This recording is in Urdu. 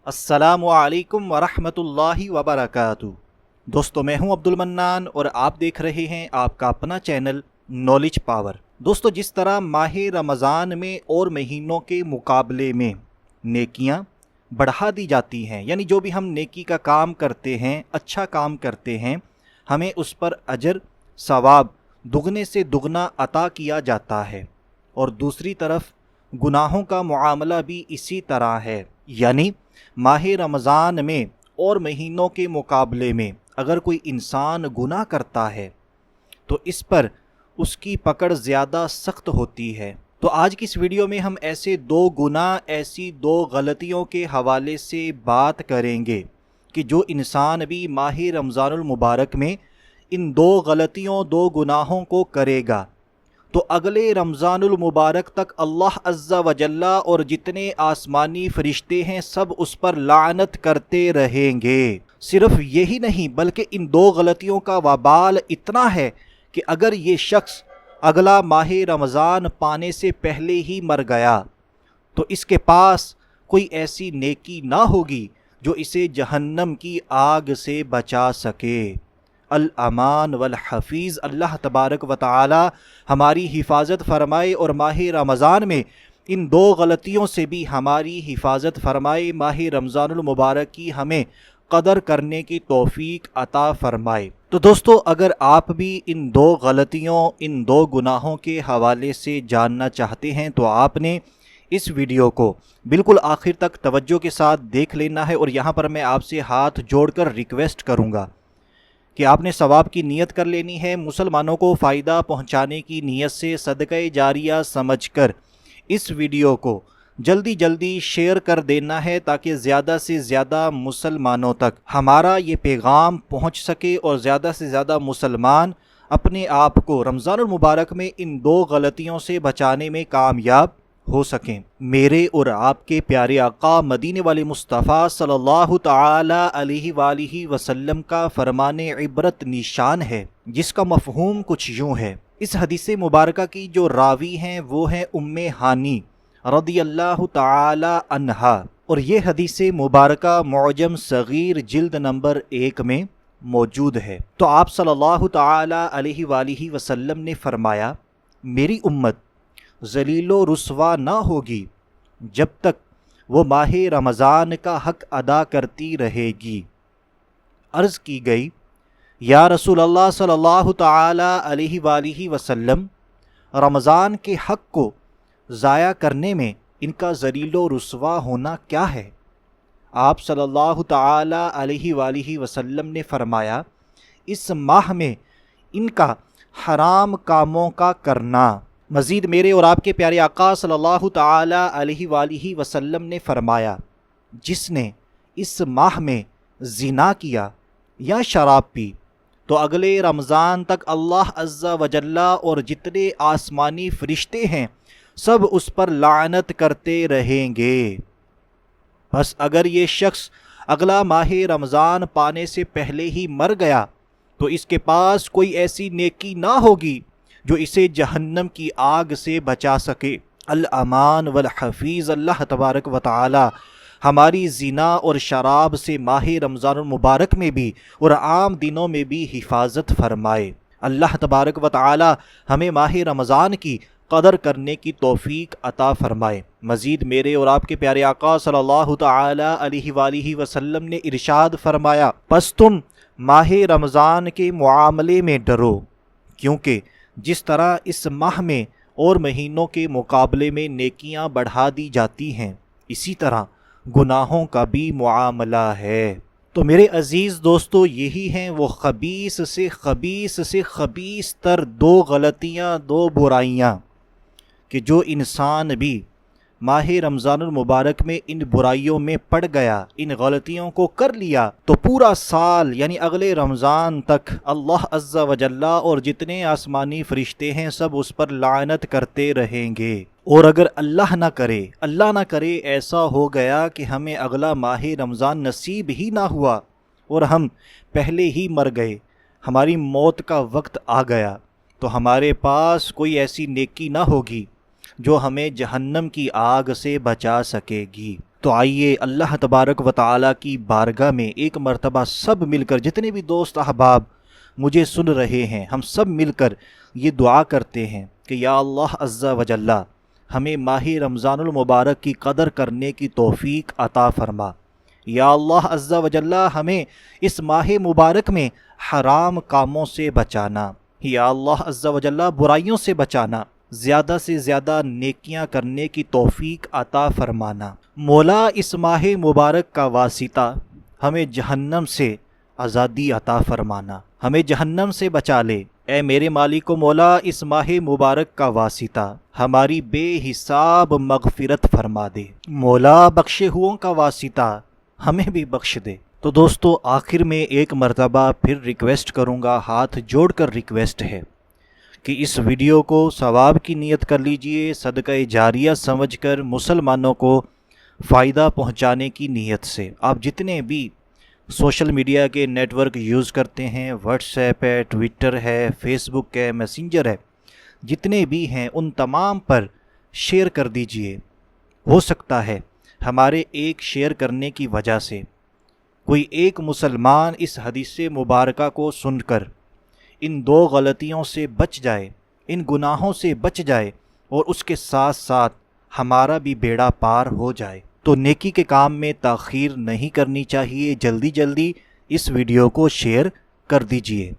السلام علیکم ورحمۃ اللہ وبرکاتہ۔ دوستو میں ہوں عبدل منان اور آپ دیکھ رہے ہیں آپ کا اپنا چینل نالج پاور۔ دوستو جس طرح ماہ رمضان میں اور مہینوں کے مقابلے میں نیکیاں بڑھا دی جاتی ہیں، یعنی جو بھی ہم نیکی کا کام کرتے ہیں، اچھا کام کرتے ہیں، ہمیں اس پر اجر ثواب دگنے سے دگنا عطا کیا جاتا ہے، اور دوسری طرف گناہوں کا معاملہ بھی اسی طرح ہے، یعنی ماہ رمضان میں اور مہینوں کے مقابلے میں اگر کوئی انسان گناہ کرتا ہے تو اس پر اس کی پکڑ زیادہ سخت ہوتی ہے۔ تو آج کی اس ویڈیو میں ہم ایسے دو گناہ، ایسی دو غلطیوں کے حوالے سے بات کریں گے کہ جو انسان بھی ماہ رمضان المبارک میں ان دو غلطیوں، دو گناہوں کو کرے گا تو اگلے رمضان المبارک تک اللہ عز و جل اور جتنے آسمانی فرشتے ہیں سب اس پر لعنت کرتے رہیں گے۔ صرف یہی نہیں بلکہ ان دو غلطیوں کا وبال اتنا ہے کہ اگر یہ شخص اگلا ماہ رمضان پانے سے پہلے ہی مر گیا تو اس کے پاس کوئی ایسی نیکی نہ ہوگی جو اسے جہنم کی آگ سے بچا سکے۔ الامان والحفیظ، اللہ تبارک و تعالی ہماری حفاظت فرمائے اور ماہ رمضان میں ان دو غلطیوں سے بھی ہماری حفاظت فرمائے، ماہ رمضان المبارک کی ہمیں قدر کرنے کی توفیق عطا فرمائے۔ تو دوستو اگر آپ بھی ان دو غلطیوں، ان دو گناہوں کے حوالے سے جاننا چاہتے ہیں تو آپ نے اس ویڈیو کو بالکل آخر تک توجہ کے ساتھ دیکھ لینا ہے، اور یہاں پر میں آپ سے ہاتھ جوڑ کر ریکویسٹ کروں گا کہ آپ نے ثواب کی نیت کر لینی ہے، مسلمانوں کو فائدہ پہنچانے کی نیت سے صدقہ جاریہ سمجھ کر اس ویڈیو کو جلدی شیئر کر دینا ہے تاکہ زیادہ سے زیادہ مسلمانوں تک ہمارا یہ پیغام پہنچ سکے اور زیادہ سے زیادہ مسلمان اپنے آپ کو رمضان المبارک میں ان دو غلطیوں سے بچانے میں کامیاب ہو سکیں۔ میرے اور آپ کے پیارے آقا مدینے والے مصطفیٰ صلی اللہ تعالی علیہ وآلہ وسلم کا فرمان عبرت نشان ہے، جس کا مفہوم کچھ یوں ہے۔ اس حدیث مبارکہ کی جو راوی ہیں وہ ہیں ام ہانی رضی اللہ تعالی عنہا، اور یہ حدیث مبارکہ معجم صغیر جلد نمبر 1 میں موجود ہے۔ تو آپ صلی اللہ تعالی علیہ وآلہ وسلم نے فرمایا، میری امت ذلیل و رسوا نہ ہوگی جب تک وہ ماہ رمضان کا حق ادا کرتی رہے گی۔ عرض کی گئی، یا رسول اللہ صلی اللہ تعالی علیہ وآلہ وسلم، رمضان کے حق کو ضائع کرنے میں ان کا ذلیل و رسوا ہونا کیا ہے؟ آپ صلی اللہ تعالی علیہ وآلہ وسلم نے فرمایا، اس ماہ میں ان کا حرام کاموں کا کرنا۔ مزید میرے اور آپ کے پیارے آقا صلی اللہ تعالی علیہ وآلہ وسلم نے فرمایا، جس نے اس ماہ میں زنا کیا یا شراب پی تو اگلے رمضان تک اللہ عز و جل اور جتنے آسمانی فرشتے ہیں سب اس پر لعنت کرتے رہیں گے۔ بس اگر یہ شخص اگلا ماہ رمضان پانے سے پہلے ہی مر گیا تو اس کے پاس کوئی ایسی نیکی نہ ہوگی جو اسے جہنم کی آگ سے بچا سکے۔ الامان والحفیظ، اللہ تبارک و تعالی ہماری زنا اور شراب سے ماہ رمضان المبارک میں بھی اور عام دنوں میں بھی حفاظت فرمائے۔ اللہ تبارک و تعالی ہمیں ماہ رمضان کی قدر کرنے کی توفیق عطا فرمائے۔ مزید میرے اور آپ کے پیارے آقا صلی اللہ تعالی علیہ وآلہ وسلم نے ارشاد فرمایا، پس تم ماہ رمضان کے معاملے میں ڈرو، کیونکہ جس طرح اس ماہ میں اور مہینوں کے مقابلے میں نیکیاں بڑھا دی جاتی ہیں، اسی طرح گناہوں کا بھی معاملہ ہے۔ تو میرے عزیز دوستو، یہی ہیں وہ خبیث سے خبیث تر دو غلطیاں، دو برائیاں کہ جو انسان بھی ماہ رمضان المبارک میں ان برائیوں میں پڑ گیا، ان غلطیوں کو کر لیا تو پورا سال یعنی اگلے رمضان تک اللہ عز و جل اور جتنے آسمانی فرشتے ہیں سب اس پر لعنت کرتے رہیں گے۔ اور اگر اللہ نہ کرے ایسا ہو گیا کہ ہمیں اگلا ماہ رمضان نصیب ہی نہ ہوا اور ہم پہلے ہی مر گئے، ہماری موت کا وقت آ گیا، تو ہمارے پاس کوئی ایسی نیکی نہ ہوگی جو ہمیں جہنم کی آگ سے بچا سکے گی۔ تو آئیے اللہ تبارک و تعالیٰ کی بارگاہ میں ایک مرتبہ سب مل کر، جتنے بھی دوست احباب مجھے سن رہے ہیں، ہم سب مل کر یہ دعا کرتے ہیں کہ یا اللہ عز و جل ہمیں ماہ رمضان المبارک کی قدر کرنے کی توفیق عطا فرما۔ یا اللہ عز و جل ہمیں اس ماہ مبارک میں حرام کاموں سے بچانا، یا اللہ عز و جل برائیوں سے بچانا، زیادہ سے زیادہ نیکیاں کرنے کی توفیق عطا فرمانا۔ مولا اس ماہ مبارک کا واسطہ ہمیں جہنم سے آزادی عطا فرمانا، ہمیں جہنم سے بچا لے۔ اے میرے مالک و مولا اس ماہ مبارک کا واسطہ ہماری بے حساب مغفرت فرما دے، مولا بخشے ہوں کا واسطہ ہمیں بھی بخش دے۔ تو دوستو آخر میں ایک مرتبہ پھر ریکویسٹ کروں گا، ہاتھ جوڑ کر ریکویسٹ ہے کہ اس ویڈیو کو ثواب کی نیت کر لیجئے، صدقہ جاریہ سمجھ کر مسلمانوں کو فائدہ پہنچانے کی نیت سے۔ آپ جتنے بھی سوشل میڈیا کے نیٹ ورک یوز کرتے ہیں، واٹس ایپ ہے، ٹویٹر ہے، فیس بک ہے، میسنجر ہے، جتنے بھی ہیں ان تمام پر شیئر کر دیجئے۔ ہو سکتا ہے ہمارے ایک شیئر کرنے کی وجہ سے کوئی ایک مسلمان اس حدیث مبارکہ کو سن کر ان دو غلطیوں سے بچ جائے، ان گناہوں سے بچ جائے، اور اس کے ساتھ ساتھ ہمارا بھی بیڑا پار ہو جائے۔ تو نیکی کے کام میں تاخیر نہیں کرنی چاہیے، جلدی جلدی اس ویڈیو کو شیئر کر دیجئے۔